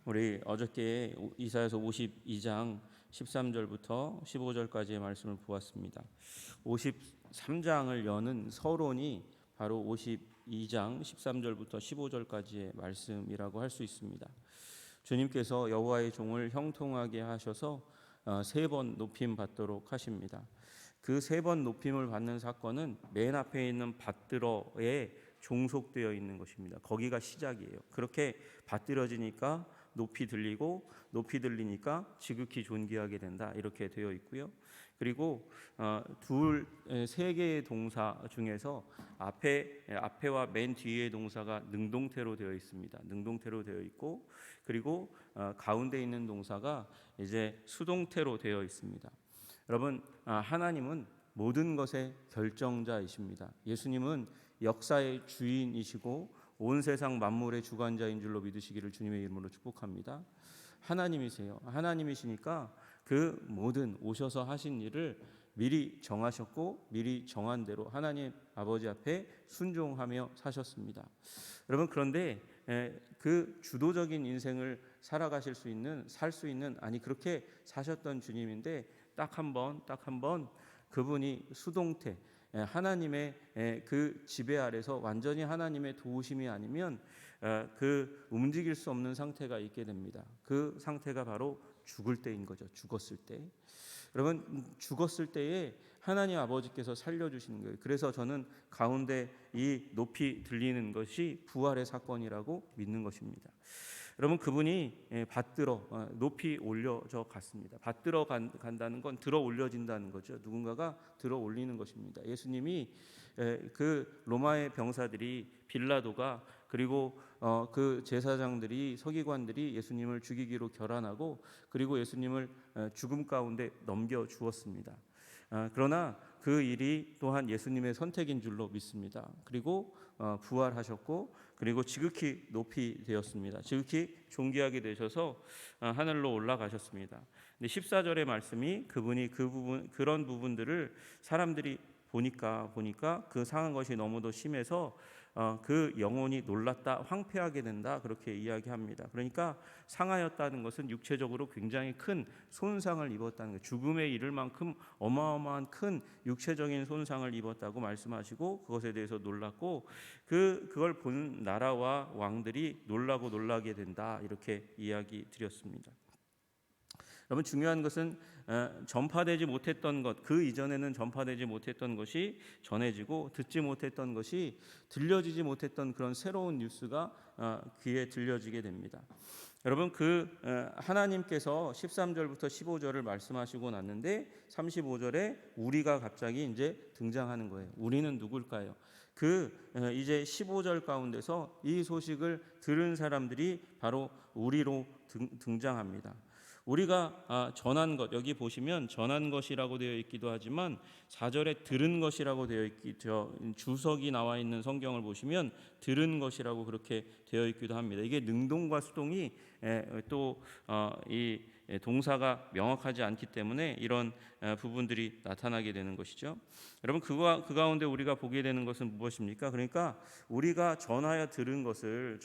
우리 어저께 이사야서 52장 13절부터 15절까지의 말씀을 보았습니다. 53장을 여는 서론이 바로 52장 13절부터 15절까지의 말씀이라고 할 수 있습니다. 주님께서 여호와의 종을 형통하게 하셔서 3번 높임 받도록 하십니다. 그 3번 높임을 받는 사건은 맨 앞에 있는 받들어에 종속되어 있는 것입니다. 거기가 시작이에요. 그렇게 받들어지니까 높이 들리고 높이 들리니까 지극히 존귀하게 된다, 이렇게 되어 있고요. 그리고 세 개의 동사 중에서 앞에와 맨 뒤의 동사가 능동태로 되어 있습니다. 능동태로 되어 있고, 그리고 가운데 있는 동사가 이제 수동태로 되어 있습니다. 여러분, 하나님은 모든 것의 결정자이십니다. 예수님은 역사의 주인이시고 온 세상 만물의 주관자인 줄로 믿으시기를 주님의 이름으로 축복합니다. 하나님이세요. 하나님이시니까 그 모든 오셔서 하신 일을 미리 정하셨고 미리 정한 대로 하나님 아버지 앞에 순종하며 사셨습니다. 여러분, 그런데 그 주도적인 인생을 살 수 있는 그렇게 사셨던 주님인데 딱 한 번 그분이 수동태, 하나님의 그 지배 아래서 완전히 하나님의 도우심이 아니면 그 움직일 수 없는 상태가 있게 됩니다. 그 상태가 바로 죽을 때인 거죠. 죽었을 때. 여러분, 죽었을 때에 하나님 아버지께서 살려주시는 거예요. 그래서 저는 가운데 이 높이 들리는 것이 부활의 사건이라고 믿는 것입니다. 여러분, 그분이 받들어 높이 올려져 갔습니다. 받들어 간다는 건 들어 올려진다는 거죠. 누군가가 들어 올리는 것입니다. 예수님이 그 로마의 병사들이, 빌라도가, 그리고 그 제사장들이, 서기관들이 예수님을 죽이기로 결단하고, 그리고 예수님을 죽음 가운데 넘겨 주었습니다. 그러나 그 일이 또한 예수님의 선택인 줄로 믿습니다. 그리고 부활하셨고, 그리고 지극히 높이 되었습니다. 지극히 존귀하게 되셔서 하늘로 올라가셨습니다. 근데 14절의 말씀이 그분이 그런 부분들을 사람들이 보니까 그 상한 것이 너무도 심해서 그 영혼이 놀랐다, 황폐하게 된다, 그렇게 이야기합니다. 그러니까 상하였다는 것은 육체적으로 굉장히 큰 손상을 입었다는 거예요. 죽음에 이를 만큼 어마어마한 큰 육체적인 손상을 입었다고 말씀하시고, 그것에 대해서 놀랐고, 그걸 본 나라와 왕들이 놀라게 된다, 이렇게 이야기 드렸습니다. 여러분, 중요한 것은 전파되지 못했던 것, 그 이전에는 전파되지 못했던 것이 전해지고, 듣지 못했던 것이 들려지지 못했던 그런 새로운 뉴스가 귀에 들려지게 됩니다. 여러분, 하나님께서 13절부터 15절을 말씀하시고 났는데 35절에 우리가 갑자기 이제 등장하는 거예요. 우리는 누굴까요? 이제 15절 가운데서 이 소식을 들은 사람들이 바로 우리로 등장합니다. 우리가 전한 것, 여기 보시면 전한 것이라고 되어 있기도 하지만 4절에 들은 것이라고 되어 주석이 나와 있는 성경을 보시면 들은 것이라고 그렇게 되어 있기도 합니다. 이게 능동과 수동이 또 이 동사가 명확하지 않기 때문에 이런 부분들이 나타나게 되는 것이죠. 여러분, 그 가운데 우리가 보게 되는 것은 무엇입니까? 그러니까 우리가 전하여 들은 것을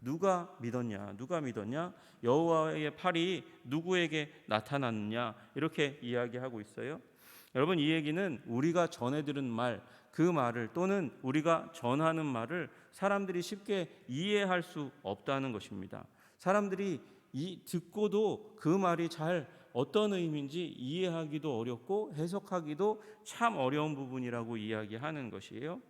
누가 믿었냐? 여호와의 팔이 누구에게 나타났느냐? 이렇게 이야기하고 있어요. 여러분, 이 얘기는 우리가 전해 들은 말, 그 말을, 또는 우리가 전하는 말을 사람들이 쉽게 이해할 수 없다는 것입니다. 사람들이 듣고도 그 말이 잘 어떤 의미인지 이해하기도 어렵고 해석하기도 참 어려운 부분이라고 이야기하는 것이에요.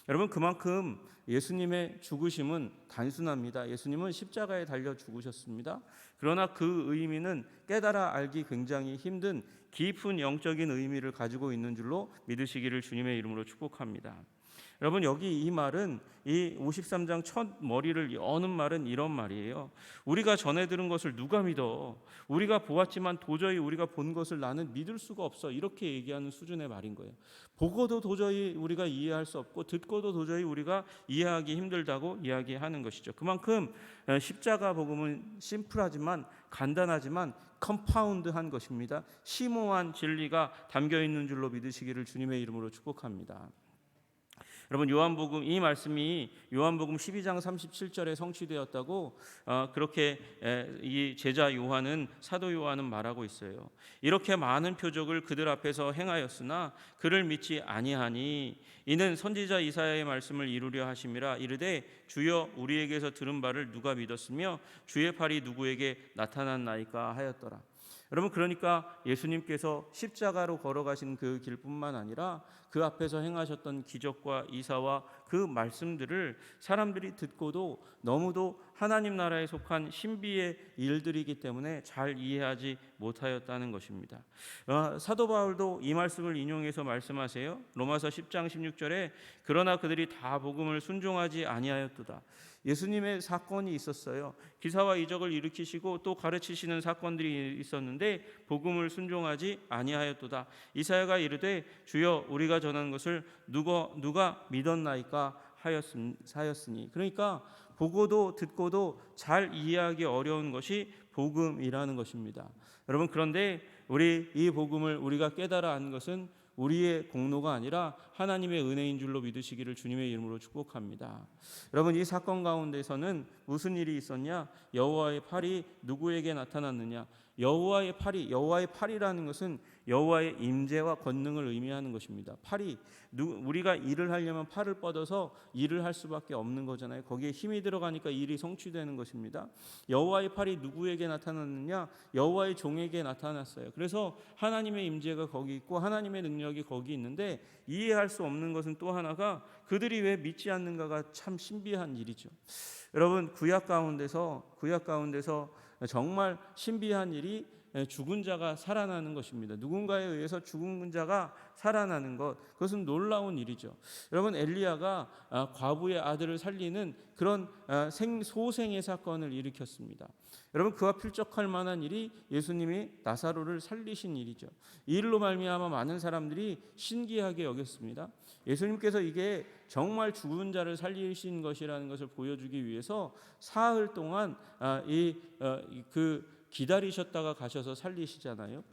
여러분, 그만큼 예수님의 죽으심은 단순합니다. 예수님은 십자가에 달려 죽으셨습니다. 그러나 그 의미는 깨달아 알기 굉장히 힘든 깊은 영적인 의미를 가지고 있는 줄로 믿으시기를 주님의 이름으로 축복합니다. 여러분, 여기 이 말은, 이 53장 첫 머리를 여는 말은 이런 말이에요. 우리가 전해 들은 것을 누가 믿어? 우리가 보았지만 도저히 우리가 본 것을 나는 믿을 수가 없어, 이렇게 얘기하는 수준의 말인 거예요. 보고도 도저히 우리가 이해할 수 없고 듣고도 도저히 우리가 이해하기 힘들다고 이야기하는 것이죠. 그만큼 십자가 복음은 심플하지만, 간단하지만 컴파운드한 것입니다. 심오한 진리가 담겨 있는 줄로 믿으시기를 주님의 이름으로 축복합니다. 여러분 요한복음 이 말씀이 요한복음 12장 37절에 성취되었다고 그렇게 이 제자 요한은 사도 요한은 말하고 있어요. 이렇게 많은 표적을 그들 앞에서 행하였으나 그를 믿지 아니하니 이는 선지자 이사야의 말씀을 이루려 하심이라. 이르되 주여 우리에게서 들은 바를 누가 믿었으며 주의 팔이 누구에게 나타났나이까 하였더라. 여러분 그러니까 예수님께서 십자가로 걸어가신 그 길뿐만 아니라 그 앞에서 행하셨던 기적과 이사와 그 말씀들을 사람들이 듣고도 너무도 하나님 나라에 속한 신비의 일들이기 때문에 잘 이해하지 못하였다는 것입니다. 사도 바울도 이 말씀을 인용해서 말씀하세요. 로마서 10장 16절에 그러나 그들이 다 복음을 순종하지 아니하였도다. 예수님의 사건이 있었어요. 기사와 이적을 일으키시고 또 가르치시는 사건들이 있었는데 복음을 순종하지 아니하였도다. 이사야가 이르되 주여 우리가 전한 것을 누가 믿었나이까 하였으니. 그러니까 보고도 듣고도 잘 이해하기 어려운 것이 복음이라는 것입니다. 여러분 그런데 이 복음을 우리가 깨달아 안 것은 우리의 공로가 아니라 하나님의 은혜인 줄로 믿으시기를 주님의 이름으로 축복합니다. 여러분 이 사건 가운데서는 무슨 일이 있었냐? 여호와의 팔이 누구에게 나타났느냐? 여호와의 팔이라는 것은 여호와의 임재와 권능을 의미하는 것입니다. 팔이 우리가 일을 하려면 팔을 뻗어서 일을 할 수밖에 없는 거잖아요. 거기에 힘이 들어가니까 일이 성취되는 것입니다. 여호와의 팔이 누구에게 나타났느냐? 여호와의 종에게 나타났어요. 그래서 하나님의 임재가 거기 있고 하나님의 능력이 거기 있는데 이해할 수 없는 것은 또 하나가 그들이 왜 믿지 않는가가 참 신비한 일이죠. 여러분 구약 가운데서 정말 신비한 일이 죽은 자가 살아나는 것입니다. 누군가에 의해서 죽은 자가 살아나는 것, 그것은 놀라운 일이죠. 여러분 엘리야가 과부의 아들을 살리는 그런 소생의 사건을 일으켰습니다. 여러분 그와 필적할 만한 일이 예수님이 나사로를 살리신 일이죠. 이 일로 말미암아 많은 사람들이 신기하게 여겼습니다. 예수님께서 이게 정말 죽은 자를 살리신 것이라는 것을 보여주기 위해서 사흘 동안 기다리셨다가 가셔서 살리시잖아요.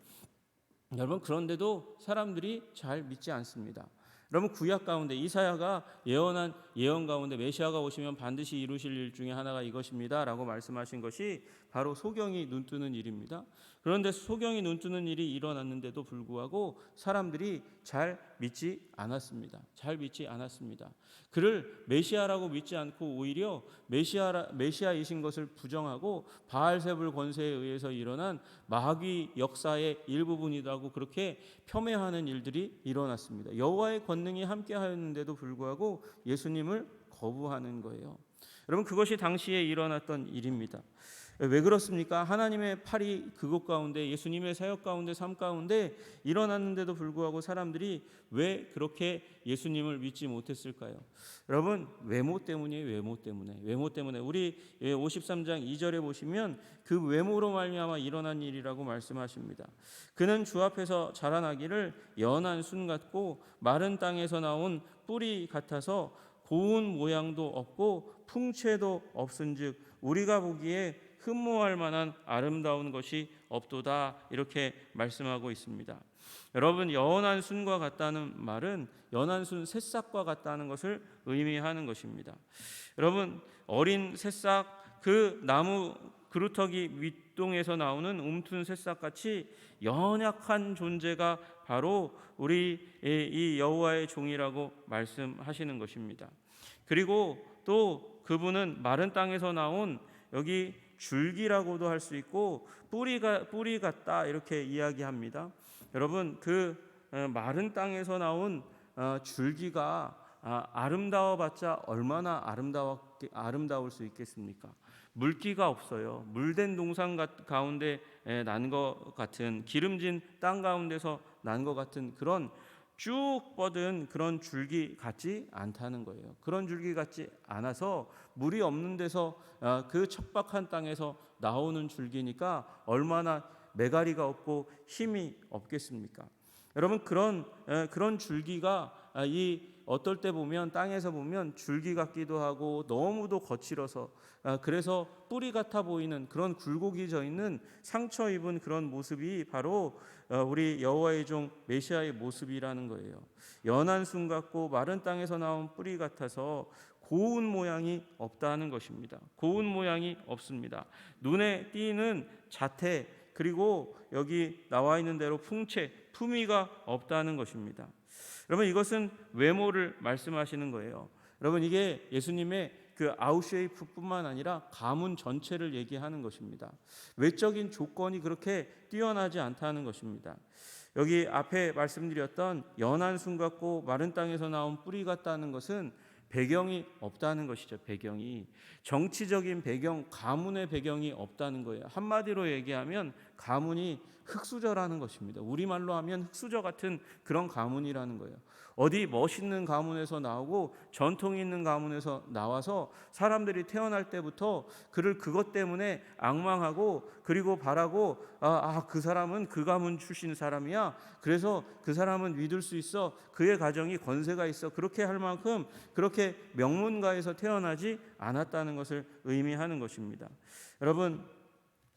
여러분 그런데도 사람들이 잘 믿지 않습니다. 여러분 구약 가운데 이사야가 예언한 예언 가운데 메시아가 오시면 반드시 이루실 일 중에 하나가 이것입니다 라고 말씀하신 것이 바로 소경이 눈뜨는 일입니다. 그런데 소경이 눈뜨는 일이 일어났는데도 불구하고 사람들이 잘 믿지 않았습니다. 그를 메시아라고 믿지 않고 오히려 메시아이신 것을 부정하고 바알세불 권세에 의해서 일어난 마귀 역사의 일부분이라고 그렇게 폄훼하는 일들이 일어났습니다. 여호와의 권능이 함께하였는데도 불구하고 예수님을 거부하는 거예요. 여러분 그것이 당시에 일어났던 일입니다. 왜 그렇습니까? 하나님의 팔이 그곳 가운데 예수님의 사역 가운데 삶 가운데 일어났는데도 불구하고 사람들이 왜 그렇게 예수님을 믿지 못했을까요? 여러분 외모 때문이에요. 외모 때문에 우리 53장 2절에 보시면 그 외모로 말미암아 일어난 일이라고 말씀하십니다. 그는 주 앞에서 자라나기를 연한 순 같고 마른 땅에서 나온 뿌리 같아서 고운 모양도 없고 풍채도 없은즉 우리가 보기에 흠모할 만한 아름다운 것이 없도다 이렇게 말씀하고 있습니다. 여러분 연한 순과 같다는 말은 연한 순 새싹과 같다는 것을 의미하는 것입니다. 여러분 어린 새싹 그 나무 그루터기 윗동에서 나오는 움튼 새싹같이 연약한 존재가 바로 우리 이 여호와의 종이라고 말씀하시는 것입니다. 그리고 또 그분은 마른 땅에서 나온 여기 줄기라고도 할 수 있고 뿌리 같다 이렇게 이야기합니다. 여러분 그 마른 땅에서 나온 줄기가 아름다워봤자 얼마나 아름다울 수 있겠습니까? 물기가 없어요. 물된 동산 가운데 난 것 같은 기름진 땅 가운데서 난 것 같은 그런 쭉 뻗은 그런 줄기 같지 않다는 거예요. 그런 줄기 같지 않아서 물이 없는 데서 그 척박한 땅에서 나오는 줄기니까 얼마나 매가리가 없고 힘이 없겠습니까? 여러분 그런 줄기가 이 어떨 때 보면 땅에서 보면 줄기 같기도 하고 너무도 거칠어서 그래서 뿌리 같아 보이는 그런 굴곡이 져 있는 상처 입은 그런 모습이 바로 우리 여호와의 종 메시아의 모습이라는 거예요. 연한 순 같고 마른 땅에서 나온 뿌리 같아서 고운 모양이 없다는 것입니다. 고운 모양이 없습니다. 눈에 띄는 자태 그리고 여기 나와 있는 대로 풍채, 품위가 없다는 것입니다. 여러분 이것은 외모를 말씀하시는 거예요. 여러분 이게 예수님의 그 아웃쉐이프뿐만 아니라 가문 전체를 얘기하는 것입니다. 외적인 조건이 그렇게 뛰어나지 않다는 것입니다. 여기 앞에 말씀드렸던 연한 순 같고 마른 땅에서 나온 뿌리 같다는 것은 배경이 없다는 것이죠. 배경이 정치적인 배경, 가문의 배경이 없다는 거예요. 한마디로 얘기하면 가문이 흙수저라는 것입니다. 우리말로 하면 흙수저 같은 그런 가문이라는 거예요. 어디 멋있는 가문에서 나오고 전통 있는 가문에서 나와서 사람들이 태어날 때부터 그를 그것 때문에 악망하고 그리고 바라고 그 사람은 그 가문 출신 사람이야. 그래서 그 사람은 믿을 수 있어. 그의 가정이 권세가 있어. 그렇게 할 만큼 그렇게 명문가에서 태어나지 않았다는 것을 의미하는 것입니다. 여러분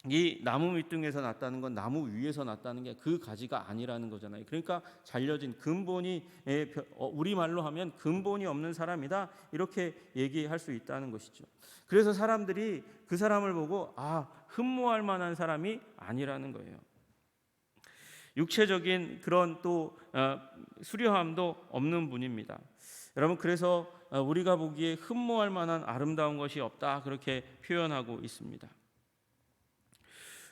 이 나무 밑둥에서 났다는 건 나무 위에서 났다는 게 그 가지가 아니라는 거잖아요. 그러니까 잘려진 근본이 우리말로 하면 근본이 없는 사람이다 이렇게 얘기할 수 있다는 것이죠. 그래서 사람들이 그 사람을 보고 흠모할 만한 사람이 아니라는 거예요. 육체적인 그런 또 수려함도 없는 분입니다. 여러분 그래서 우리가 보기에 흠모할 만한 아름다운 것이 없다 그렇게 표현하고 있습니다.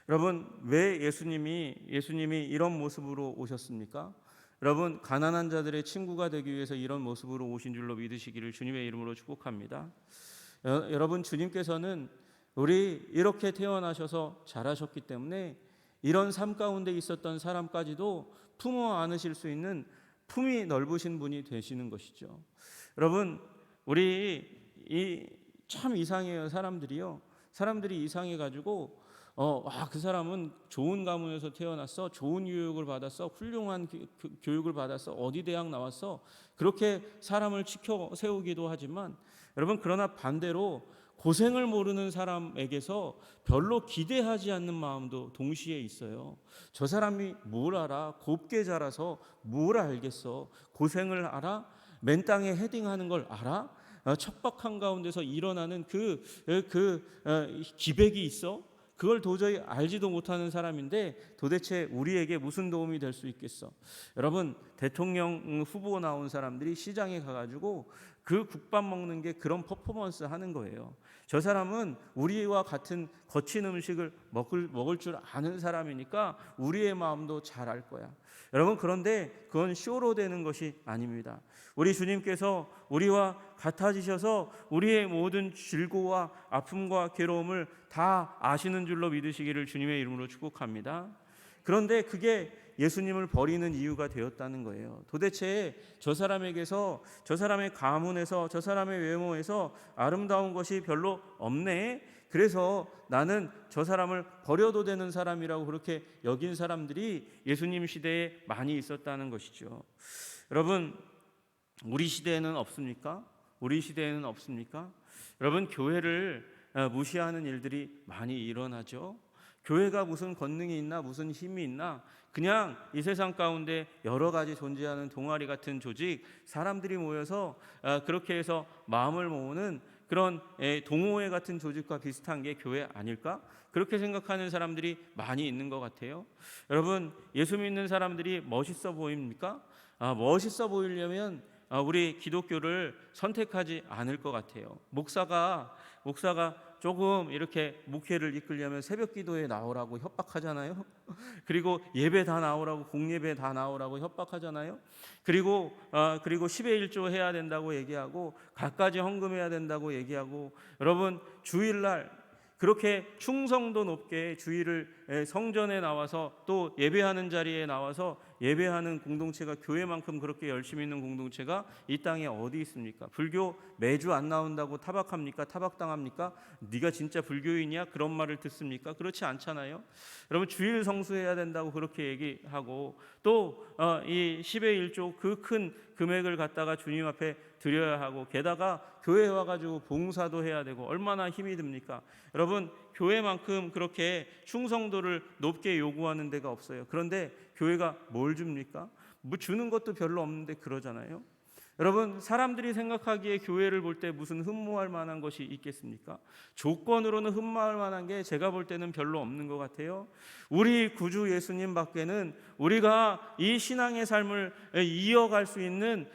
여러분 왜 예수님이 이런 모습으로 오셨습니까? 여러분 가난한 자들의 친구가 되기 위해서 이런 모습으로 오신 줄로 믿으시기를 주님의 이름으로 축복합니다. 여러분 주님께서는 우리 이렇게 태어나셔서 자라셨기 때문에 이런 삶 가운데 있었던 사람까지도 품어 안으실 수 있는 품이 넓으신 분이 되시는 것이죠. 여러분 우리 참 이상해요. 사람들이 이상해 가지고 그 사람은 좋은 가문에서 태어났어, 좋은 교육을 받았어, 훌륭한 교육을 받았어, 어디 대학 나왔어, 그렇게 사람을 지켜 세우기도 하지만 여러분 그러나 반대로 고생을 모르는 사람에게서 별로 기대하지 않는 마음도 동시에 있어요. 저 사람이 뭘 알아? 곱게 자라서 뭘 알겠어? 고생을 알아? 맨 땅에 헤딩하는 걸 알아? 척박한 가운데서 일어나는 그 기백이 있어? 그걸 도저히 알지도 못하는 사람인데 도대체 우리에게 무슨 도움이 될 수 있겠어? 여러분 대통령 후보 나온 사람들이 시장에 가가지고 그 국밥 먹는 게 그런 퍼포먼스 하는 거예요. 저 사람은 우리와 같은 거친 음식을 먹을 줄 아는 사람이니까 우리의 마음도 잘 알 거야. 여러분 그런데 그건 쇼로 되는 것이 아닙니다. 우리 주님께서 우리와 같아지셔서 우리의 모든 질고와 아픔과 괴로움을 다 아시는 줄로 믿으시기를 주님의 이름으로 축복합니다. 그런데 그게 예수님을 버리는 이유가 되었다는 거예요. 도대체 저 사람에게서, 저 사람의 가문에서, 저 사람의 외모에서 아름다운 것이 별로 없네. 그래서 나는 저 사람을 버려도 되는 사람이라고 그렇게 여긴 사람들이 예수님 시대에 많이 있었다는 것이죠. 여러분 우리 시대에는 없습니까? 우리 시대에는 없습니까? 여러분 교회를 무시하는 일들이 많이 일어나죠. 교회가 무슨 권능이 있나 무슨 힘이 있나 그냥 이 세상 가운데 여러 가지 존재하는 동아리 같은 조직 사람들이 모여서 그렇게 해서 마음을 모으는 그런 동호회 같은 조직과 비슷한 게 교회 아닐까? 그렇게 생각하는 사람들이 많이 있는 것 같아요. 여러분 예수 믿는 사람들이 멋있어 보입니까? 멋있어 보이려면 우리 기독교를 선택하지 않을 것 같아요. 목사가 조금 이렇게 목회를 이끌려면 새벽 기도에 나오라고 협박하잖아요. 그리고 예배 다 나오라고 공예배 다 나오라고 협박하잖아요. 그리고 10의 1조 해야 된다고 얘기하고 갖가지 헌금해야 된다고 얘기하고 여러분 주일날 그렇게 충성도 높게 주일을 성전에 나와서 또 예배하는 자리에 나와서 예배하는 공동체가 교회만큼 그렇게 열심히 있는 공동체가 이 땅에 어디 있습니까? 불교 매주 안 나온다고 타박합니까? 타박당합니까? 네가 진짜 불교인이야? 그런 말을 듣습니까? 그렇지 않잖아요. 여러분 주일 성수해야 된다고 그렇게 얘기하고 또 이 10의 1조 그 큰 금액을 갖다가 주님 앞에 드려야 하고 게다가 교회에 와가지고 봉사도 해야 되고 얼마나 힘이 듭니까? 여러분 교회만큼 그렇게 충성도를 높게 요구하는 데가 없어요. 그런데 교회가 뭘 줍니까? 뭐 주는 것도 별로 없는데 그러잖아요. 여러분 사람들이 생각하기에 교회를 볼 때 무슨 흠모할 만한 것이 있겠습니까? 조건으로는 흠모할 만한 게 제가 볼 때는 별로 없는 것 같아요. 우리 구주 예수님 밖에는 우리가 이 신앙의 삶을 이어갈 수 있는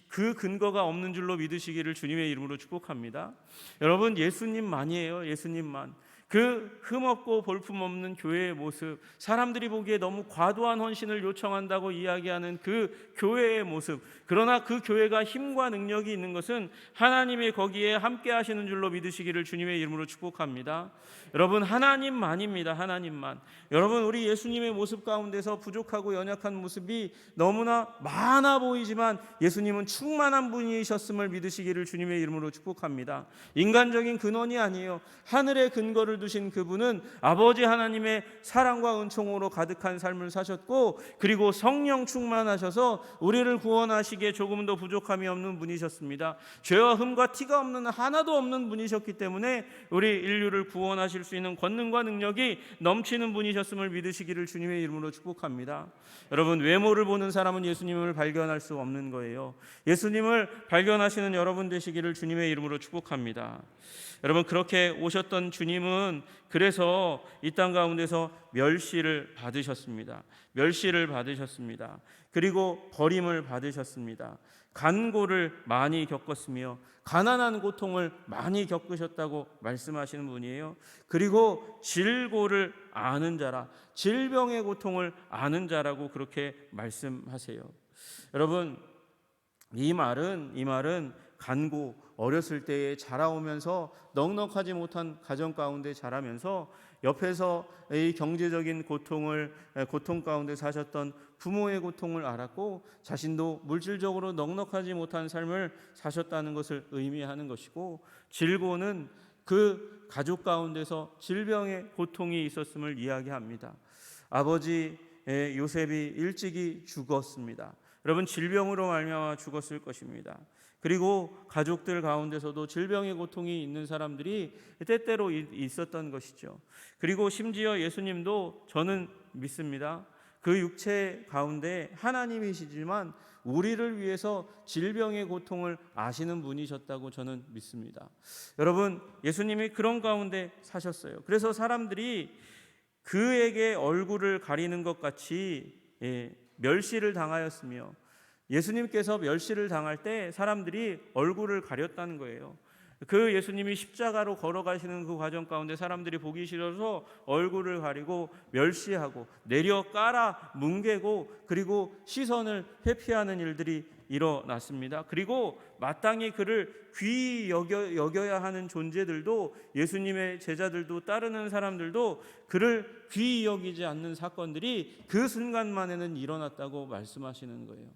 그 근거가 없는 줄로 믿으시기를 주님의 이름으로 축복합니다. 여러분 예수님만이에요. 예수님만. 그 흠없고 볼품없는 교회의 모습, 사람들이 보기에 너무 과도한 헌신을 요청한다고 이야기하는 그 교회의 모습, 그러나 그 교회가 힘과 능력이 있는 것은 하나님이 거기에 함께 하시는 줄로 믿으시기를 주님의 이름으로 축복합니다. 여러분 하나님만입니다. 하나님만. 여러분 우리 예수님의 모습 가운데서 부족하고 연약한 모습이 너무나 많아 보이지만 예수님은 충만한 분이셨음을 믿으시기를 주님의 이름으로 축복합니다. 인간적인 근원이 아니에요. 하늘의 근거를 두신 그분은 아버지 하나님의 사랑과 은총으로 가득한 삶을 사셨고 그리고 성령 충만하셔서 우리를 구원하시기에 조금 더 부족함이 없는 분이셨습니다. 죄와 흠과 티가 없는 하나도 없는 분이셨기 때문에 우리 인류를 구원하실 수 있는 권능과 능력이 넘치는 분이셨음을 믿으시기를 주님의 이름으로 축복합니다. 여러분 외모를 보는 사람은 예수님을 발견할 수 없는 거예요. 예수님을 발견하시는 여러분 되시기를 주님의 이름으로 축복합니다. 여러분 그렇게 오셨던 주님은 그래서 이 땅 가운데서 멸시를 받으셨습니다. 멸시를 받으셨습니다. 그리고 버림을 받으셨습니다. 간고를 많이 겪었으며 가난한 고통을 많이 겪으셨다고 말씀하시는 분이에요. 그리고 질고를 아는 자라, 질병의 고통을 아는 자라고 그렇게 말씀하세요. 여러분 이 말은 간고, 어렸을 때에 자라오면서 넉넉하지 못한 가정 가운데 자라면서 옆에서 이 경제적인 고통 가운데 사셨던 부모의 고통을 알았고 자신도 물질적으로 넉넉하지 못한 삶을 사셨다는 것을 의미하는 것이고, 질고는 그 가족 가운데서 질병의 고통이 있었음을 이야기합니다. 아버지 요셉이 일찍이 죽었습니다. 여러분 질병으로 말미암아 죽었을 것입니다. 그리고 가족들 가운데서도 질병의 고통이 있는 사람들이 때때로 있었던 것이죠. 그리고 심지어 예수님도 저는 믿습니다. 그 육체 가운데 하나님이시지만 우리를 위해서 질병의 고통을 아시는 분이셨다고 저는 믿습니다. 여러분 예수님이 그런 가운데 사셨어요. 그래서 사람들이 그에게 얼굴을 가리는 것 같이 멸시를 당하였으며, 예수님께서 멸시를 당할 때 사람들이 얼굴을 가렸다는 거예요. 그 예수님이 십자가로 걸어가시는 그 과정 가운데 사람들이 보기 싫어서 얼굴을 가리고 멸시하고 내려 깔아 뭉개고 그리고 시선을 회피하는 일들이 일어났습니다. 그리고 마땅히 그를 귀히 여겨야 하는 존재들도, 예수님의 제자들도 따르는 사람들도 그를 귀히 여기지 않는 사건들이 그 순간만에는 일어났다고 말씀하시는 거예요.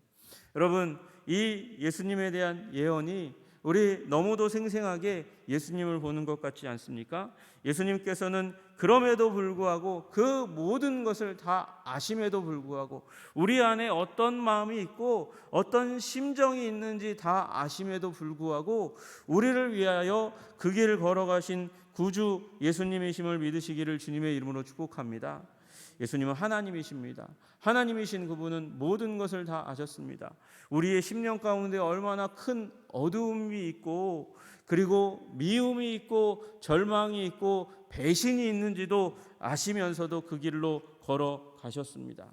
여러분 이 예수님에 대한 예언이 우리 너무도 생생하게 예수님을 보는 것 같지 않습니까? 예수님께서는 그럼에도 불구하고 그 모든 것을 다 아심에도 불구하고 우리 안에 어떤 마음이 있고 어떤 심정이 있는지 다 아심에도 불구하고 우리를 위하여 그 길을 걸어가신 구주 예수님이심을 믿으시기를 주님의 이름으로 축복합니다. 예수님은 하나님이십니다. 하나님이신 그분은 모든 것을 다 아셨습니다. 우리의 심령 가운데 얼마나 큰 어두움이 있고 그리고 미움이 있고 절망이 있고 배신이 있는지도 아시면서도 그 길로 걸어가셨습니다.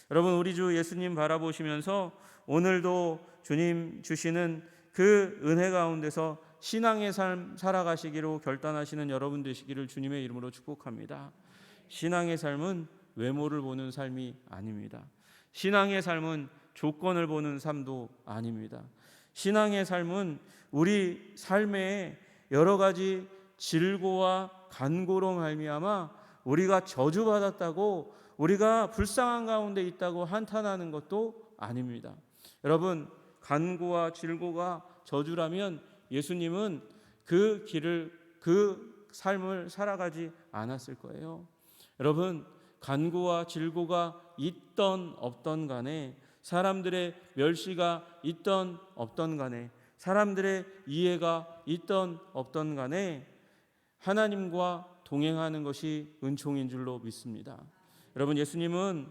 여러분 우리 주 예수님 바라보시면서 오늘도 주님 주시는 그 은혜 가운데서 신앙의 삶 살아가시기로 결단하시는 여러분 되시기를 주님의 이름으로 축복합니다. 신앙의 삶은 외모를 보는 삶이 아닙니다. 신앙의 삶은 조건을 보는 삶도 아닙니다. 신앙의 삶은 우리 삶에 여러 가지 질고와 간고로 말미암아 우리가 저주받았다고, 우리가 불쌍한 가운데 있다고 한탄하는 것도 아닙니다. 여러분, 간고와 질고가 저주라면 예수님은 그 길을, 그 삶을 살아가지 않았을 거예요. 여러분, 간고와 질고가 있던 없던 간에, 사람들의 멸시가 있던 없던 간에, 사람들의 이해가 있던 없던 간에 하나님과 동행하는 것이 은총인 줄로 믿습니다. 여러분, 예수님은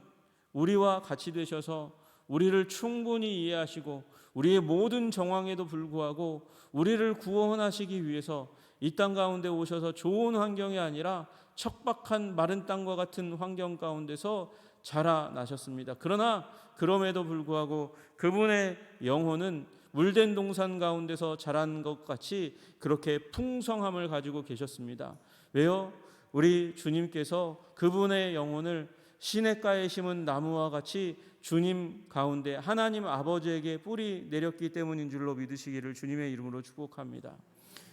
우리와 같이 되셔서 우리를 충분히 이해하시고 우리의 모든 정황에도 불구하고 우리를 구원하시기 위해서 이 땅 가운데 오셔서 좋은 환경이 아니라 척박한 마른 땅과 같은 환경 가운데서 자라나셨습니다. 그러나 그럼에도 불구하고 그분의 영혼은 물된 동산 가운데서 자란 것 같이 그렇게 풍성함을 가지고 계셨습니다. 왜요? 우리 주님께서 그분의 영혼을 시냇가에 심은 나무와 같이 주님 가운데 하나님 아버지에게 뿌리 내렸기 때문인 줄로 믿으시기를 주님의 이름으로 축복합니다.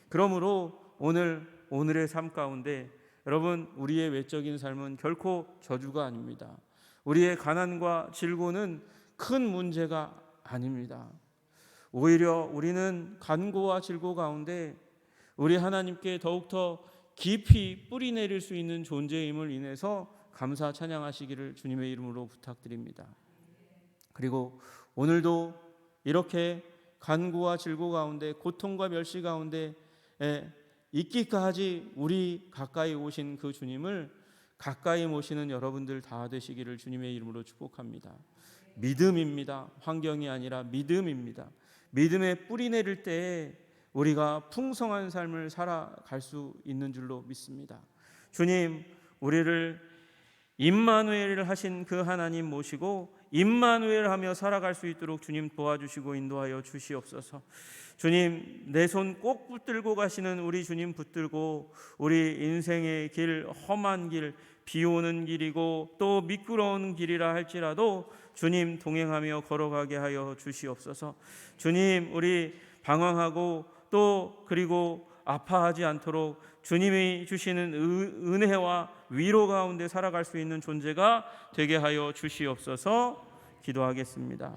그러므로 오늘의 삶 가운데 여러분, 우리의 외적인 삶은 결코 저주가 아닙니다. 우리의 가난과 질고는 큰 문제가 아닙니다. 오히려 우리는 간고와 질고 가운데 우리 하나님께 더욱더 깊이 뿌리 내릴 수 있는 존재임을 인해서 감사 찬양하시기를 주님의 이름으로 부탁드립니다. 그리고 오늘도 이렇게 간고와 질고 가운데, 고통과 멸시 가운데 있기까지 우리 가까이 오신 그 주님을 가까이 모시는 여러분들 다 되시기를 주님의 이름으로 축복합니다. 믿음입니다. 환경이 아니라 믿음입니다. 믿음에 뿌리 내릴 때에 우리가 풍성한 삶을 살아갈 수 있는 줄로 믿습니다. 주님, 우리를 임마누엘 하신 그 하나님 모시고 임마누엘 하며 살아갈 수 있도록 주님 도와주시고 인도하여 주시옵소서. 주님, 내 손 꼭 붙들고 가시는 우리 주님 붙들고 우리 인생의 길, 험한 길, 비 오는 길이고 또 미끄러운 길이라 할지라도 주님 동행하며 걸어가게 하여 주시옵소서. 주님, 우리 방황하고 또 그리고 아파하지 않도록 주님이 주시는 은혜와 위로 가운데 살아갈 수 있는 존재가 되게 하여 주시옵소서. 기도하겠습니다.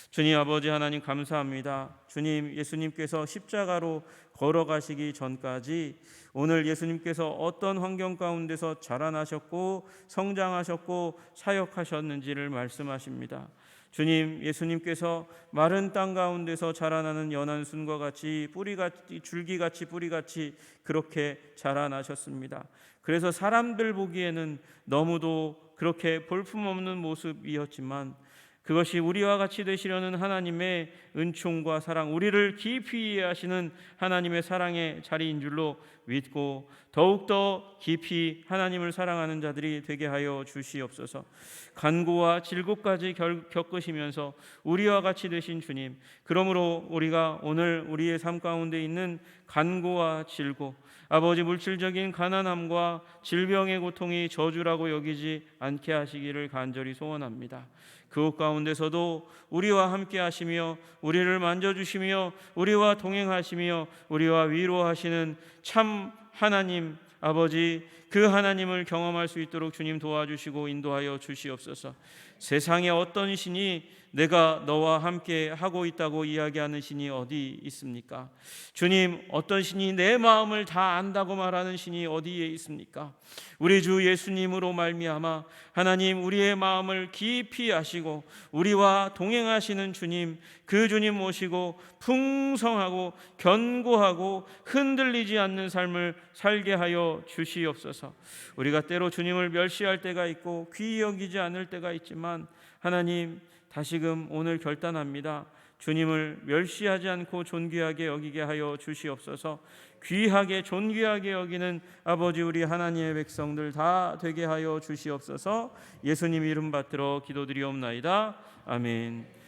주님 아버지 하나님 감사합니다. 주님, 예수님께서 십자가로 걸어가시기 전까지 오늘 예수님께서 어떤 환경 가운데서 자라나셨고 성장하셨고 사역하셨는지를 말씀하십니다. 주님, 예수님께서 마른 땅 가운데서 자라나는 연한 순과 같이 뿌리같이, 줄기같이 뿌리같이 그렇게 자라나셨습니다. 그래서 사람들 보기에는 너무도 그렇게 볼품없는 모습이었지만 그것이 우리와 같이 되시려는 하나님의 은총과 사랑, 우리를 깊이 이해하시는 하나님의 사랑의 자리인 줄로 믿고 더욱더 깊이 하나님을 사랑하는 자들이 되게 하여 주시옵소서. 간고와 질고까지 겪으시면서 우리와 같이 되신 주님, 그러므로 우리가 오늘 우리의 삶 가운데 있는 간고와 질고, 아버지 물질적인 가난함과 질병의 고통이 저주라고 여기지 않게 하시기를 간절히 소원합니다. 그곳 가운데서도 우리와 함께 하시며 우리를 만져주시며 우리와 동행하시며 우리와 위로하시는 참 하나님 아버지, 그 하나님을 경험할 수 있도록 주님 도와주시고 인도하여 주시옵소서. 세상에 어떤 신이 내가 너와 함께 하고 있다고 이야기하는 신이 어디 있습니까? 주님, 어떤 신이 내 마음을 다 안다고 말하는 신이 어디에 있습니까? 우리 주 예수님으로 말미암아 하나님, 우리의 마음을 깊이 아시고 우리와 동행하시는 주님, 그 주님 모시고 풍성하고 견고하고 흔들리지 않는 삶을 살게 하여 주시옵소서. 우리가 때로 주님을 멸시할 때가 있고 귀히 여기지 않을 때가 있지만 하나님, 다시금 오늘 결단합니다. 주님을 멸시하지 않고 존귀하게 여기게 하여 주시옵소서. 귀하게 존귀하게 여기는 아버지, 우리 하나님의 백성들 다 되게 하여 주시옵소서. 예수님 이름 받들어 기도드리옵나이다. 아멘.